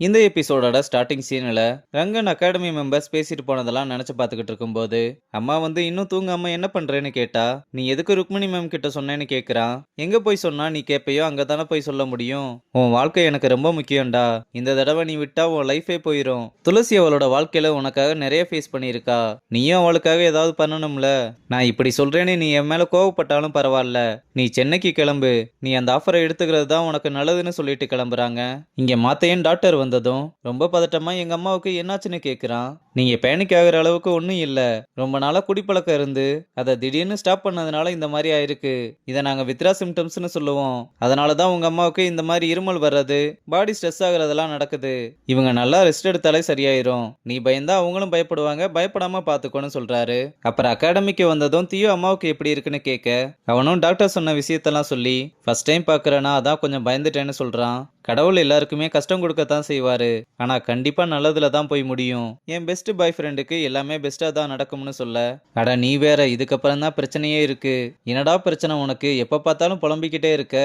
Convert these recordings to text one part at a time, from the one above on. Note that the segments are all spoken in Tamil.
இந்த எபிசோடோட ஸ்டார்டிங் சீனில் ரங்கன் அகாடமி மெம்பர்ஸ் பேசிட்டு போனதெல்லாம் நினச்சி பார்த்துக்கிட்டு இருக்கும்போது அம்மா வந்து இன்னும் தூங்காம என்ன பண்ணுறேன்னு கேட்டா, நீ எதுக்கு ருக்மிணி மேம் கிட்ட சொன்னேன்னு கேட்குறான். எங்கே போய் சொன்னா நீ கேட்பையோ அங்கே தானே போய் சொல்ல முடியும். உன் வாழ்க்கை எனக்கு ரொம்ப முக்கியம்டா. இந்த தடவை நீ விட்டா உன் லைஃபே போயிடும். துளசி அவளோட வாழ்க்கையில் உனக்காக நிறைய ஃபேஸ் பண்ணியிருக்கா. நீயும் அவளுக்காக ஏதாவது பண்ணணும்ல. நான் இப்படி சொல்கிறேன்னு நீ என் மேலே கோவப்பட்டாலும் பரவாயில்ல. நீ சென்னைக்கு கிளம்பு. நீ அந்த ஆஃபரை எடுத்துக்கிறது தான் உனக்கு நல்லதுன்னு சொல்லிட்டு கிளம்புறாங்க. இங்கே மாத்தையன் டாக்டர் வந்ததும் ரொம்ப பதட்டமா எங்க அம்மாவுக்கு என்னாச்சுன்னு கேக்குறான். நீங்க பேனிக் ஆகுற அளவுக்கு ஒன்றும் இல்ல. ரொம்ப நாளா குடிப்பழக்கம் இருந்து அதை திடீர்னு ஸ்டாப் பண்ணதுனால இந்த மாதிரி ஆயிருக்கு. இதை நாங்க வித்ரா சிம்டம்ஸ்னு சொல்லுவோம். அதனாலதான் உங்க அம்மாவுக்கு இந்த மாதிரி இருமல் வர்றது, பாடி ஸ்ட்ரெஸ் ஆகுறதெல்லாம் நடக்குது. இவங்க நல்லா ரெஸ்ட் எடுத்தாலே சரியாயிரும். நீ பயந்தா அவங்களும் பயப்படுவாங்க. பயப்படாம பாத்துக்கோன்னு சொல்றாரு. அப்புறம் அகாடமிக்கு வந்ததும் தியோ அம்மாவுக்கு எப்படி இருக்குன்னு கேட்க, அவனும் டாக்டர் சொன்ன விஷயத்தெல்லாம் சொல்லி ஃபர்ஸ்ட் டைம் பாக்குறேன்னா அதான் கொஞ்சம் பயந்துட்டேன்னு சொல்றான். கடவுள் எல்லாருக்குமே கஷ்டம் கொடுக்கத்தான் செய்வாரு. ஆனா கண்டிப்பா நல்லதுல தான் போய் முடியும். என் பெஸ்ட் பாய் ஃப்ரெண்டுக்கு எல்லாமே பெஸ்டா தான் நடக்கும்னு சொல்ல, அட நீ வேற, இதுக்கப்புறம் தான் பிரச்சனையே இருக்கு. என்னடா பிரச்சனை உனக்கு? எப்ப பார்த்தாலும் புலம்பிக்கிட்டே இருக்க.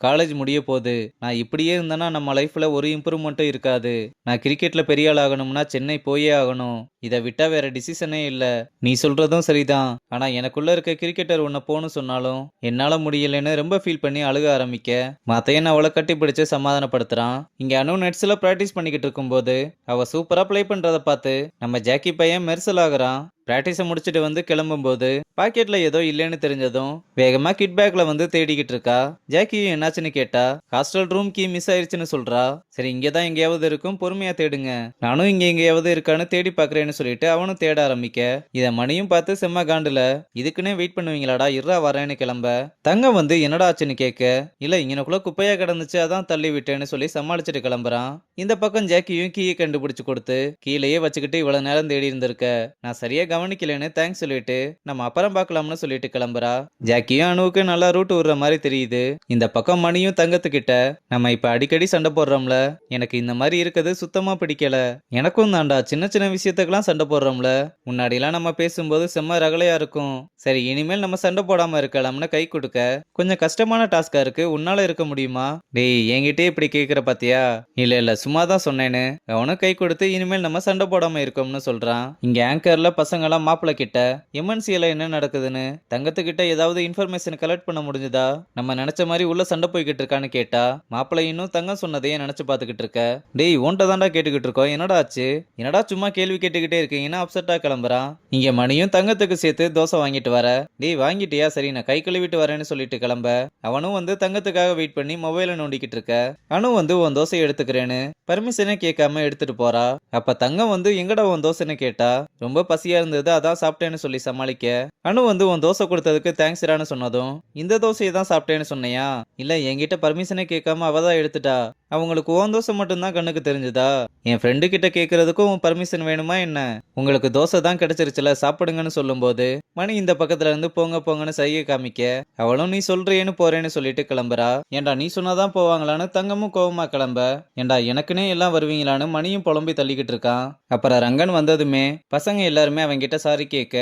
காலேஜ் முடிய போகுது. நான் இப்படியே இருந்தேன்னா நம்ம லைஃப்ல ஒரு இம்ப்ரூவ்மெண்ட்டும் இருக்காது. நான் கிரிக்கெட்ல பெரிய ஆள் ஆகணும்னா சென்னை போயே ஆகணும். இதை விட்டா வேற டிசிஷனே இல்ல. நீ சொல்றதும் சரிதான். ஆனா எனக்குள்ள இருக்க கிரிக்கெட்டர் உன்னை போன்னு சொன்னாலும் என்னால முடியலன்னு ரொம்ப ஃபீல் பண்ணி அழுக ஆரம்பிக்க, மத்தையன் அவளை கட்டி பிடிச்சு சமாதானப்படுத்துறான். இங்க அனு நெட்ஸ்ல பிராக்டிஸ் பண்ணிக்கிட்டு இருக்கும்போது அவ சூப்பரா பிளே பண்றத பார்த்து நம்ம ஜாக்கி பையன் மெர்சல் ஆகுறான். பிராக்டிஸை முடிச்சுட்டு வந்து கிளம்பும்போது பாக்கெட்ல ஏதோ இல்லைன்னு தெரிஞ்சதும் வேகமா கிட் பேக்ல வந்து தேடிக்கிட்டு இருக்கா. ஜாக்கியும் என்னாச்சுன்னு கேட்டா, ஹாஸ்டல் ரூம் கீ மிஸ் ஆயிருச்சுன்னு சொல்றா. சரி, இங்கதான் எங்கேயாவது இருக்கும், பொறுமையா தேடுங்க. நானும் இங்க எங்கேயாவது இருக்கான்னு தேடி பாக்குறேன்னு சொல்லிட்டு அவனும் தேட ஆரம்பிக்க, இத மணியும் பார்த்து செம்ம காண்டுல, இதுக்குன்னே வெயிட் பண்ணுவீங்களாடா, இருறா வரேன்னு கிளம்ப, தங்கம் வந்து என்னடா ஆச்சுன்னு கேட்க, இல்ல இங்கனக்குள்ள குப்பையா கிடந்துச்சு அதான் தள்ளி விட்டேன்னு சொல்லி சமாளிச்சுட்டு கிளம்புறான். இந்த பக்கம் ஜாக்கியும் கீயை கண்டுபிடிச்சு கொடுத்து கீழேயே வச்சுக்கிட்டு இவ்வளவு நேரம் தேடி இருந்திருக்க, நான் சரியா கவனிக்கலன்னு தேங்க்ஸ் சொல்லிட்டு நம்ம அப்புறம் பார்க்கலாம்னு சொல்லிட்டு கிளம்புறா. ஜாக்கியும் அணுவுக்கு நல்லா ரூட் விடுற மாதிரி தெரியுது. இந்த பக்கம் மணியும் தங்கத்துக்கிட்ட, நம்ம இப்ப அடிக்கடி சண்டை போடுறோம்ல, எனக்கு இந்த மாதிரி இருக்கிறது சுத்தமா பிடிக்கல. எனக்கும் தாண்டா, சின்ன சின்ன விஷயத்துக்கெல்லாம் சண்டை போடுறோம்ல. முன்னாடிலாம் நம்ம பேசும்போது செம்ம ரகலையா இருக்கும். சரி, இனிமேல் நம்ம சண்டை போடாம இருக்கலாம்னு கை கொடுக்க, கொஞ்சம் கஷ்டமான டாஸ்கா இருக்கு, உன்னால இருக்க முடியுமா? டேய், என்கிட்டே இப்படி கேக்குற பாத்தியா? இல்ல இல்ல, சும்மா தான் சொன்னேன்னு அவனும் கை கொடுத்து இனிமேல் நம்ம சண்டை போடாம இருக்கோம்னு சொல்றான். இங்க ஆங்கர்ல பசங்கெல்லாம் மாப்பிள்ள கிட்ட எம்என்சில என்ன நடக்குதுன்னு, தங்கத்துக்கிட்ட ஏதாவது இன்ஃபர்மேஷன் கலெக்ட் பண்ண முடிஞ்சதா, நம்ம நினைச்ச மாதிரி உள்ள சண்டை போய்கிட்டு இருக்கான்னு கேட்டா, மாப்பிள்ள இன்னும் தங்கம் சொன்னதையே நினைச்சு பாத்துக்கிட்டு இருக்க. டேய், உன்ட்ட தாண்டா கேட்டுக்கிட்டு இருக்கோம், என்னடா ஆச்சு? என்னடா சும்மா கேள்வி கேட்டுக்கிட்டே இருக்கீங்கன்னா அப்செட்டா கிளம்புறான். இங்க மணியும் தங்கத்துக்கு சேர்த்து தோசை வாங்கிட்டு வர, டேய் வாங்கிட்டியா? சரி, நான் கை கழுவிட்டு வரேன்னு சொல்லிட்டு கிளம்ப, அவனும் வந்து தங்கத்துக்காக வெயிட் பண்ணி மொபைலை நோண்டிக்கிட்டு இருக்க, அனு வந்து உன் தோசையை எடுத்துக்கிறேன்னு பர்மிஷனே கேட்காம எடுத்துட்டு போறா. அப்ப தங்கம் வந்து எங்கடா உன் தோசைன்னு கேட்டா, ரொம்ப பசியா இருந்தது அதான் சாப்பிட்டேன்னு சொல்லி சமாளிக்க, அனு வந்து உன் தோசை கொடுத்ததுக்கு தேங்க்ஸ்டான்னு சொன்னதும், இந்த தோசையை தான் சாப்பிட்டேன்னு சொன்னையா? இல்ல, என்கிட்ட பர்மிஷனே கேட்காம அவ தான் எடுத்துட்டா. அவங்களுக்கு ஓன் தோசை மட்டும்தான் கண்ணுக்கு தெரிஞ்சுதா? என் ஃப்ரெண்டு கிட்ட கேட்கறதுக்கும் உன் பர்மிஷன் வேணுமா என்ன? உங்களுக்கு தோசை தான் கிடைச்சிருச்சுல, சாப்பிடுங்கன்னு சொல்லும்போது மணி இந்த பக்கத்துல இருந்து போங்க போங்கன்னு சைகை காமிக்க, அவளும் நீ சொல்றேன்னு போறேன்னு சொல்லிட்டு கிளம்புறா. ஏண்டா நீ சொன்னாதான் போவாங்களான்னு தங்கமும் கோவமா கிளம்ப, ஏண்டா எனக்குன்னே எல்லாம் வருவீங்களான்னு மணியும் புலம்பி தள்ளிக்கிட்டு இருக்கான். அப்புறம் ரங்கன் வந்ததுமே பசங்க எல்லாருமே அவன்கிட்ட சாரி கேட்க,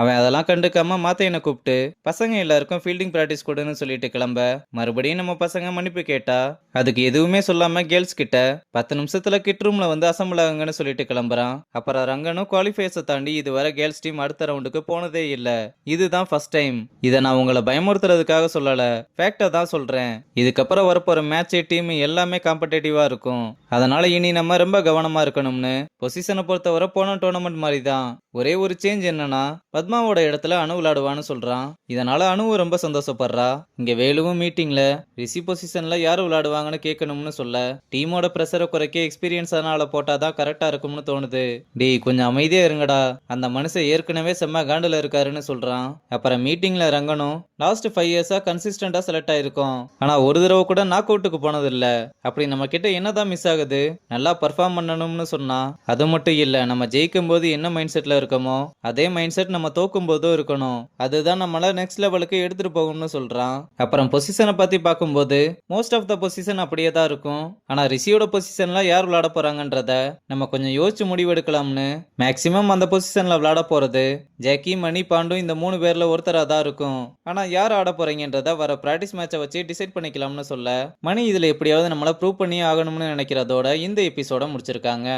அவன் அதெல்லாம் கண்டுக்காம மாத்தையனை கூப்பிட்டு பசங்க எல்லாருக்கும் ஃபீல்டிங் பிராக்டிஸ் கொடுன்னு சொல்லிட்டு கிளம்ப, மறுபடியும் நம்ம பசங்க மன்னிப்பு கேட்டா அதுக்கு எதுவுமே சொல்லாம கேர்ள்ஸ் கிட்ட 10 நிமிஷத்துல கிட் ரூம்ல வந்து அசம்பிள் ஆகுங்கன்னு சொல்லிட்டு கிளம்புறான். அப்புறம் ரங்கனும் குவாலிஃபயர்ஸை தாண்டி இதுவரை கேர்ள்ஸ் டீம் அடுத்த ரவுண்டுக்கு போனதே இல்ல. இதுதான் ஃபர்ஸ்ட் டைம். இதை நான் உங்களை பயமுறுத்துறதுக்காக சொல்லல, ஃபேக்டா தான் சொல்றேன். இதுக்கப்புறம் வரப்போற மேட்ச் டீம் எல்லாமே காம்படேட்டிவா இருக்கும். அதனால இனி நம்ம ரொம்ப கவனமா இருக்கணும்னு. பொசிஷனை பொறுத்தவரை போன டோர்னமெண்ட் மாதிரி தான். ஒரே ஒரு சேஞ்ச் என்னன்னா, பத்மாவோட இடத்துல அணு விளையாடுவான்னு சொல்றான். இதனால அணுவும் ரொம்ப சந்தோஷப்படுறா. இங்க வேலுவும் மீட்டிங்ல ரிஷி பொசிஷன்ல யாரு விளையாடுவாங்கன்னு கேட்கணும்னு சொல்ல, டீமோட பிரஷரை குறைக்க எக்ஸ்பீரியன்ஸ் ஆனால போட்டாதான் கரெக்டா இருக்கும்னு தோணுது. டேய் கொஞ்சம் அமைதியா இருங்கடா, அந்த மனுஷன் ஏற்கனவே செம்ம காண்டுல இருக்காருன்னு சொல்றான். அப்புறம் மீட்டிங்ல ரங்கனும் லாஸ்ட் 5 இயர்ஸா கன்சிஸ்டண்டா செலக்ட் ஆயிருக்கும், ஆனா ஒரு தடவை கூட நாக் அவுட்டுக்கு போனது இல்ல. அப்படி நம்ம கிட்ட என்னதான் மிஸ் ஆகுது? நல்லா பர்ஃபார்ம் பண்ணணும்னு சொன்னா, அது மட்டும் இல்ல, நம்ம ஜெயிக்கும் போது என்ன மைண்ட் செட்ல இருக்கோமோ அதே மைண்ட் செட் நம்ம தோக்கும் போதும் இருக்கணும். அதுதான் நம்மள நெக்ஸ்ட் லெவலுக்கு எடுத்துட்டு போகும்னு சொல்றான். அப்புறம் பொசிஷனை பத்தி பார்க்கும்போது மோஸ்ட் ஆஃப் த பொசிஷன் அப்படியே தான் இருக்கும். ஆனா ரிஷியோட பொசிஷன்ல யார் விளையாட போறாங்கன்றத நம்ம கொஞ்சம் யோசிச்சு முடிவெடுக்கலாம்னு. மேக்சிமம் அந்த பொசிஷன்ல விளையாட போறது ஜாக்கி, மணி, பாண்டு இந்த 3 பேர்ல ஒருத்தரா தான் இருக்கும். ஆனா யார் ஆட போறீங்கன்றத வர பிராக்டிஸ் மேட்சை வச்சு டிசைட் பண்ணிக்கலாம்னு சொல்ல, மணி இதுல எப்படியாவது நம்மள ப்ரூவ் பண்ணி ஆகணும்னு நினைக்கிறதோட இந்த எபிசோட முடிச்சிருக்காங்க.